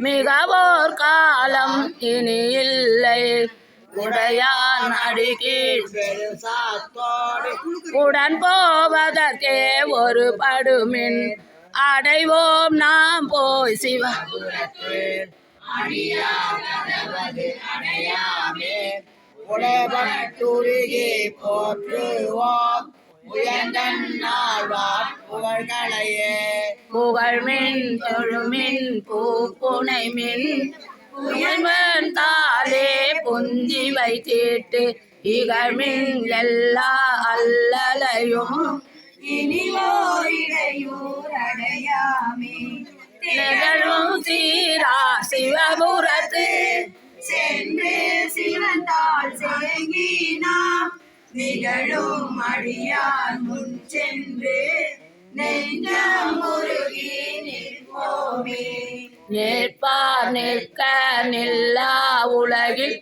மிகவோர் காலம் இனி இல்லை உடையான் அடிக்கீழ் உடன் போவதற்கே ஒரு படுமின் அடைவோம் நாம் போய் உடைபட்டுருகி போற்றுவோம் புகழ்களையே புகழ்மின் தொழுமின் பூப்புனைமின் புயல்வன் தாலே புந்தி வைத்திட்டு இகழ்மின் எல்லா அல்லலையும் நிகழும் சீரா சிவபுரத்து சென்று சிவந்தாள் செங்கினாம் நிகழும் அடியார் முன் சென்று நெஞ்சம் முருகி நிற்போமே. நிற்பார் நிற்க நில்லா உலகில்